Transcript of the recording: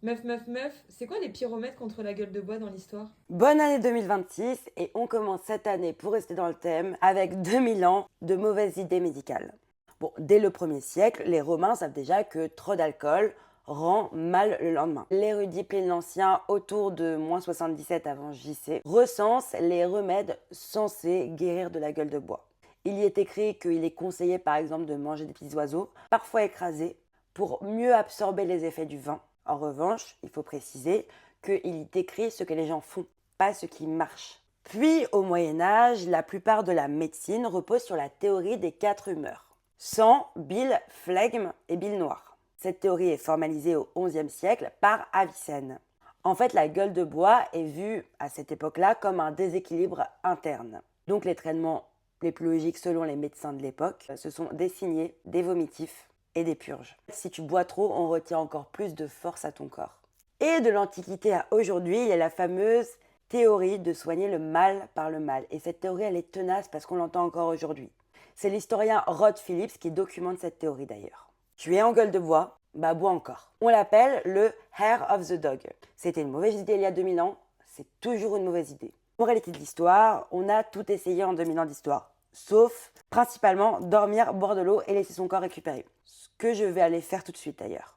Meuf, c'est quoi les pires remèdes contre la gueule de bois dans l'histoire? Bonne année 2026 et on commence cette année, pour rester dans le thème, avec 2000 ans de mauvaises idées médicales. Bon, dès le 1er siècle, les Romains savent déjà que trop d'alcool rend mal le lendemain. L'érudit Pline l'Ancien, autour de -77 avant JC, recense les remèdes censés guérir de la gueule de bois. Il y est écrit qu'il est conseillé par exemple de manger des petits oiseaux, parfois écrasés, pour mieux absorber les effets du vin. En revanche, il faut préciser qu'il décrit ce que les gens font, pas ce qui marche. Puis, au Moyen-Âge, la plupart de la médecine repose sur la théorie des 4 humeurs. Sang, bile, flegme et bile noire. Cette théorie est formalisée au XIe siècle par Avicenne. En fait, la gueule de bois est vue à cette époque-là comme un déséquilibre interne. Donc les traitements les plus logiques selon les médecins de l'époque, ce sont des signés, des vomitifs et des purges. Si tu bois trop, on retient encore plus de force à ton corps. Et de l'Antiquité à aujourd'hui, il y a la fameuse théorie de soigner le mal par le mal. Et cette théorie, elle est tenace parce qu'on l'entend encore aujourd'hui. C'est l'historien Rod Phillips qui documente cette théorie d'ailleurs. Tu es en gueule de bois, bah bois encore. On l'appelle le hair of the dog. C'était une mauvaise idée il y a 2000 ans, c'est toujours une mauvaise idée. Moralité de l'histoire, on a tout essayé en 2000 ans d'histoire, sauf principalement dormir, boire de l'eau et laisser son corps récupérer. Ce que je vais aller faire tout de suite d'ailleurs.